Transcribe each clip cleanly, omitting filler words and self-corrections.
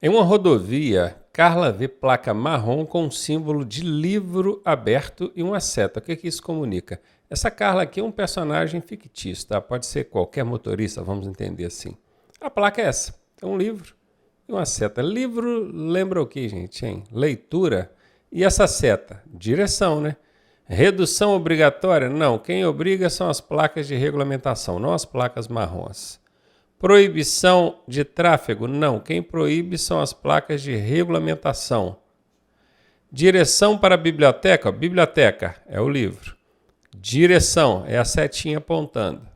Em uma rodovia, Carla vê placa marrom com um símbolo de livro aberto e uma seta. O que isso comunica? Essa Carla aqui é um personagem fictício, tá? Pode ser qualquer motorista, vamos entender assim. A placa é essa, é um livro e uma seta. Livro lembra o que, gente? Hein? Leitura. E essa seta? Direção, né? Redução obrigatória? Não, quem obriga são as placas de regulamentação, não as placas marrons. Proibição de tráfego? Não. Quem proíbe são as placas de regulamentação. Direção para a biblioteca? Biblioteca é o livro. Direção é a setinha apontando.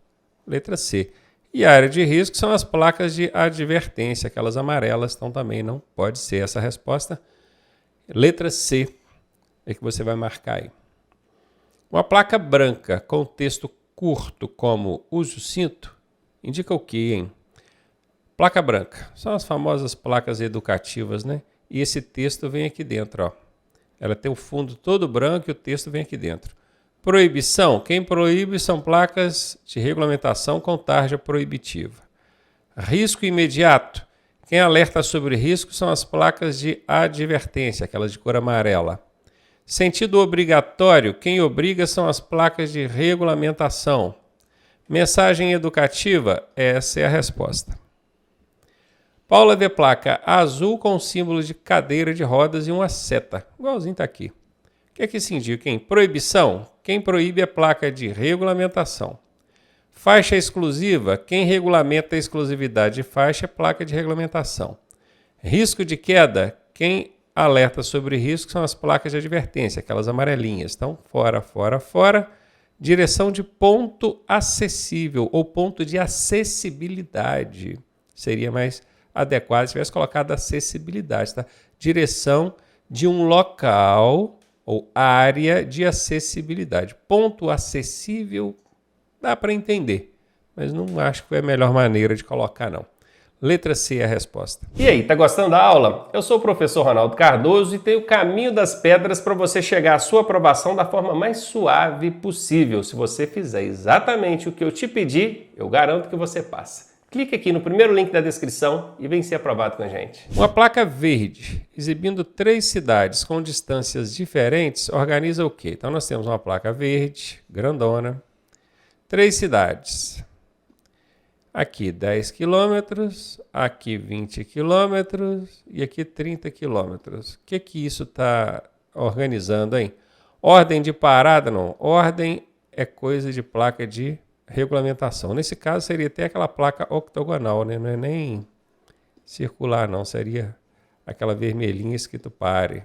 Letra C. E área de risco são as placas de advertência, aquelas amarelas, então também não pode ser essa resposta. Letra C é que você vai marcar aí. Uma placa branca com texto curto como use o cinto indica o quê, hein? Placa branca. São as famosas placas educativas, né? E esse texto vem aqui dentro, ó. Ela tem o fundo todo branco e o texto vem aqui dentro. Proibição. Quem proíbe são placas de regulamentação com tarja proibitiva. Risco imediato. Quem alerta sobre risco são as placas de advertência, aquelas de cor amarela. Sentido obrigatório. Quem obriga são as placas de regulamentação. Mensagem educativa, essa é a resposta. Paula vê placa azul com símbolo de cadeira de rodas e uma seta. Igualzinho está aqui. O que é que isso indica, hein? Proibição. Quem proíbe é placa de regulamentação. Faixa exclusiva. Quem regulamenta a exclusividade de faixa é placa de regulamentação. Risco de queda. Quem alerta sobre risco são as placas de advertência, aquelas amarelinhas. Então, fora, fora, fora. Direção de ponto acessível ou ponto de acessibilidade. Seria mais adequado se tivesse colocado acessibilidade, tá? Direção de um local ou área de acessibilidade. Ponto acessível dá para entender, mas não acho que foi a melhor maneira de colocar, não. Letra C é a resposta. E aí, tá gostando da aula? Eu sou o professor Ronaldo Cardoso e tenho o caminho das pedras para você chegar à sua aprovação da forma mais suave possível. Se você fizer exatamente o que eu te pedi, eu garanto que você passa. Clique aqui no primeiro link da descrição e vem ser aprovado com a gente. Uma placa verde exibindo 3 cidades com distâncias diferentes organiza o quê? Então nós temos uma placa verde, grandona, 3 cidades. Aqui 10 quilômetros, aqui 20 quilômetros e aqui 30 quilômetros. O que isso está organizando, hein? Ordem de parada, não. Ordem é coisa de placa de regulamentação. Nesse caso seria até aquela placa octogonal, né? Não é nem circular, não. Seria aquela vermelhinha escrito pare.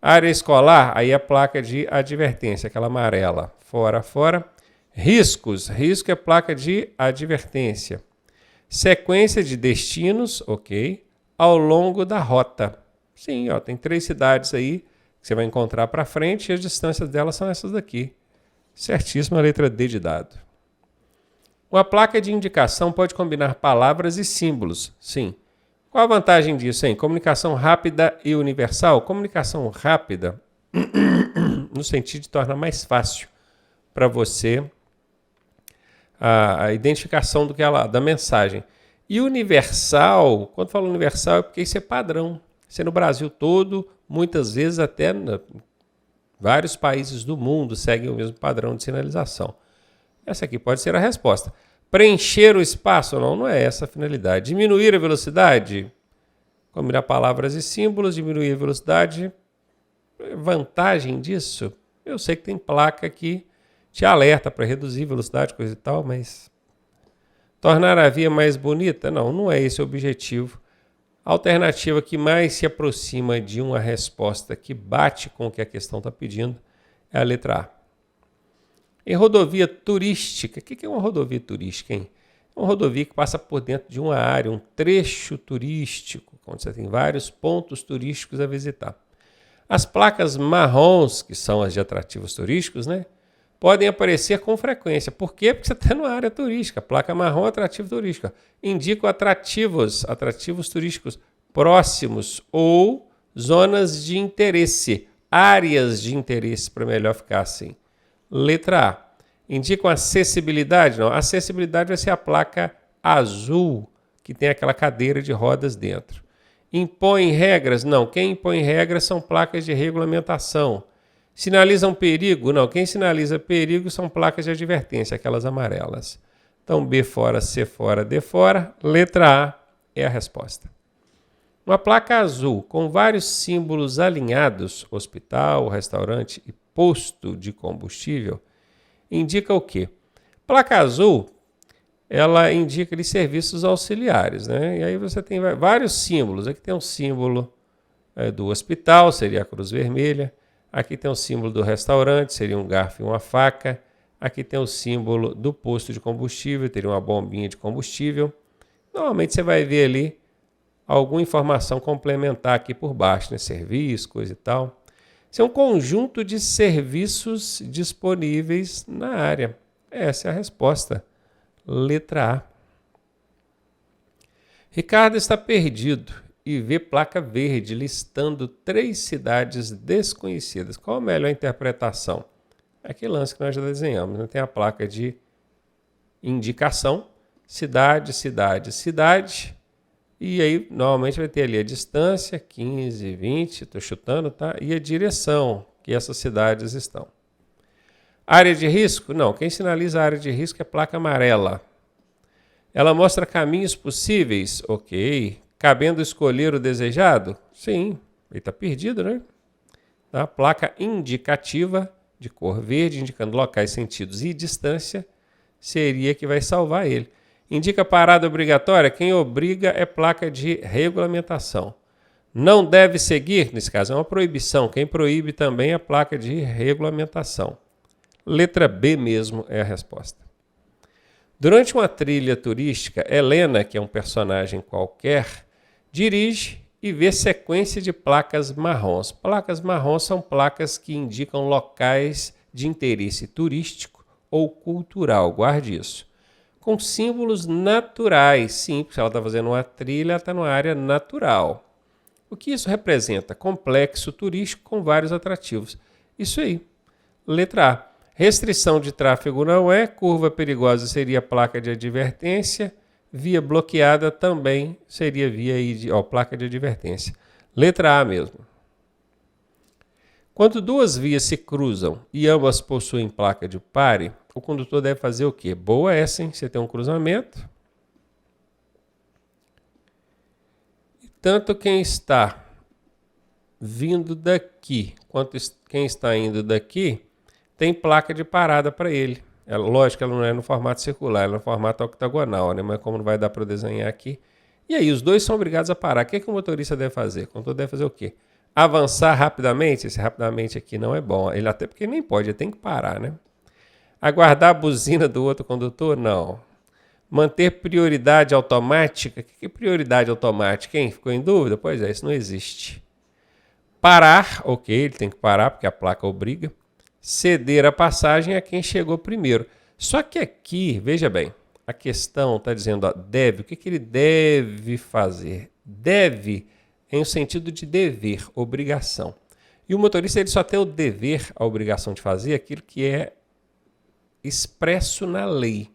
Área escolar, aí a placa de advertência, aquela amarela. Fora, fora. Riscos. Risco é placa de advertência. Sequência de destinos, ok. Ao longo da rota. Sim, ó, tem 3 cidades aí que você vai encontrar para frente e as distâncias delas são essas daqui. Certíssima, letra D de dado. Uma placa de indicação pode combinar palavras e símbolos. Sim. Qual a vantagem disso, hein? Comunicação rápida e universal. Comunicação rápida no sentido de tornar mais fácil para você a identificação da mensagem. E universal, quando falo universal é porque isso é padrão. Isso é no Brasil todo, muitas vezes até vários países do mundo seguem o mesmo padrão de sinalização. Essa aqui pode ser a resposta. Preencher o espaço? Não, não é essa a finalidade. Diminuir a velocidade? Combinar palavras e símbolos, diminuir a velocidade. Vantagem disso? Eu sei que tem placa que te alerta para reduzir velocidade, coisa e tal, mas tornar a via mais bonita? Não, não é esse o objetivo. A alternativa que mais se aproxima de uma resposta que bate com o que a questão está pedindo é a letra A. Em rodovia turística, o que é uma rodovia turística, hein? É uma rodovia que passa por dentro de uma área, um trecho turístico, onde você tem vários pontos turísticos a visitar. As placas marrons, que são as de atrativos turísticos, né? Podem aparecer com frequência. Por quê? Porque você está numa área turística. Placa marrom, atrativo turístico. Indicam atrativos turísticos próximos ou zonas de interesse, áreas de interesse, para melhor ficar assim. Letra A. Indicam acessibilidade? Não. Acessibilidade vai ser a placa azul, que tem aquela cadeira de rodas dentro. Impõe regras? Não. Quem impõe regras são placas de regulamentação. Sinalizam perigo? Não. Quem sinaliza perigo são placas de advertência, aquelas amarelas. Então, B fora, C fora, D fora. Letra A é a resposta. Uma placa azul com vários símbolos alinhados, hospital, restaurante e posto de combustível, indica o quê? Placa azul, ela indica ali serviços auxiliares, né? E aí você tem vários símbolos. Aqui tem um símbolo do hospital, seria a cruz vermelha. Aqui tem o símbolo do restaurante, seria um garfo e uma faca. Aqui tem o símbolo do posto de combustível, teria uma bombinha de combustível. Normalmente você vai ver ali alguma informação complementar aqui por baixo, né? Serviço, coisa e tal. Isso é um conjunto de serviços disponíveis na área. Essa é a resposta. Letra A. Ricardo está perdido e vê placa verde listando 3 cidades desconhecidas. Qual a melhor interpretação? Aquele lance que nós já desenhamos, né? Tem a placa de indicação, cidade, cidade, cidade. E aí, normalmente vai ter ali a distância, 15, 20, estou chutando, tá? E a direção que essas cidades estão. Área de risco? Não, quem sinaliza a área de risco é placa amarela. Ela mostra caminhos possíveis? Ok. Cabendo escolher o desejado? Sim. Ele está perdido, né? Tá? Placa indicativa, de cor verde, indicando locais, sentidos e distância, seria que vai salvar ele. Indica parada obrigatória? Quem obriga é placa de regulamentação. Não deve seguir? Nesse caso é uma proibição. Quem proíbe também é placa de regulamentação. Letra B mesmo é a resposta. Durante uma trilha turística, Helena, que é um personagem qualquer, dirige e vê sequência de placas marrons. Placas marrons são placas que indicam locais de interesse turístico ou cultural. Guarde isso. Com símbolos naturais. Sim, porque se ela está fazendo uma trilha, ela está numa área natural. O que isso representa? Complexo turístico com vários atrativos. Isso aí. Letra A. Restrição de tráfego não é. Curva perigosa seria placa de advertência. Via bloqueada também seria placa de advertência. Letra A mesmo. Quando 2 vias se cruzam e ambas possuem placa de pare, o condutor deve fazer o quê? Boa essa, hein? Você tem um cruzamento. E tanto quem está vindo daqui quanto quem está indo daqui tem placa de parada para ele. Lógico que ela não é no formato circular, ela é no formato octagonal, né? Mas como não vai dar para desenhar aqui. E aí, os dois são obrigados a parar. O que o motorista deve fazer? O condutor deve fazer o quê? Avançar rapidamente? Esse rapidamente aqui não é bom. Ele até porque nem pode, ele tem que parar, né? Aguardar a buzina do outro condutor? Não. Manter prioridade automática? O que é prioridade automática, hein? Ficou em dúvida? Pois é, isso não existe. Parar, ok, ele tem que parar porque a placa obriga. Ceder a passagem a quem chegou primeiro. Só que aqui, veja bem, a questão está dizendo, ó, deve, o que ele deve fazer? Deve em o sentido de dever, obrigação. E o motorista ele só tem o dever, a obrigação de fazer aquilo que é expresso na lei.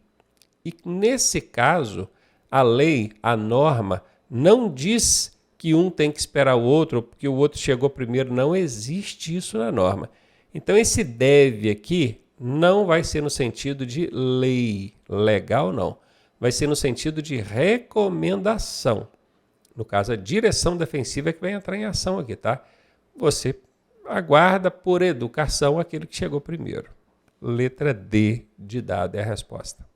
E nesse caso, a lei, a norma, não diz que um tem que esperar o outro, ou porque o outro chegou primeiro. Não existe isso na norma. Então, esse deve aqui não vai ser no sentido de lei, legal não. Vai ser no sentido de recomendação. No caso, a direção defensiva é que vai entrar em ação aqui, tá? Você aguarda por educação aquele que chegou primeiro. Letra D de dado é a resposta.